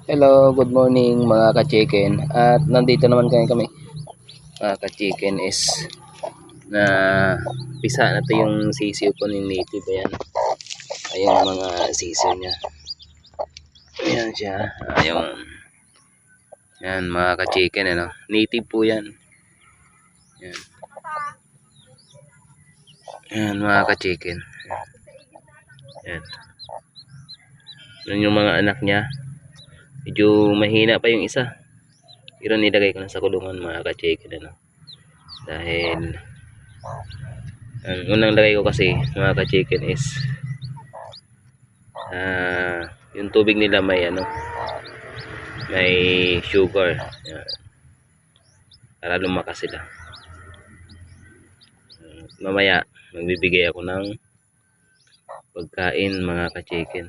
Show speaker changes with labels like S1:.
S1: Hello, good morning mga ka-chicken. At nandito naman kami mga ka-chicken is na pisa na to yung sisiw po ni native. Ayan. Ayun mga sisiw niya. Ayan siya. Ayun. Ayan mga ka-chicken. Ano? Native po yan. Ayan. Ayan mga ka-chicken. Ayan. Ayan yung mga anak niya. Medyo mahina pa yung isa. Pero nilagay ko na sa kulungan mga ka-chicken. Ano? Dahil ang unang lagay ko kasi mga ka-chicken is yung tubig nila may may sugar. Yan. Para lumakas sila. Mamaya magbibigay ako ng pagkain mga ka-chicken.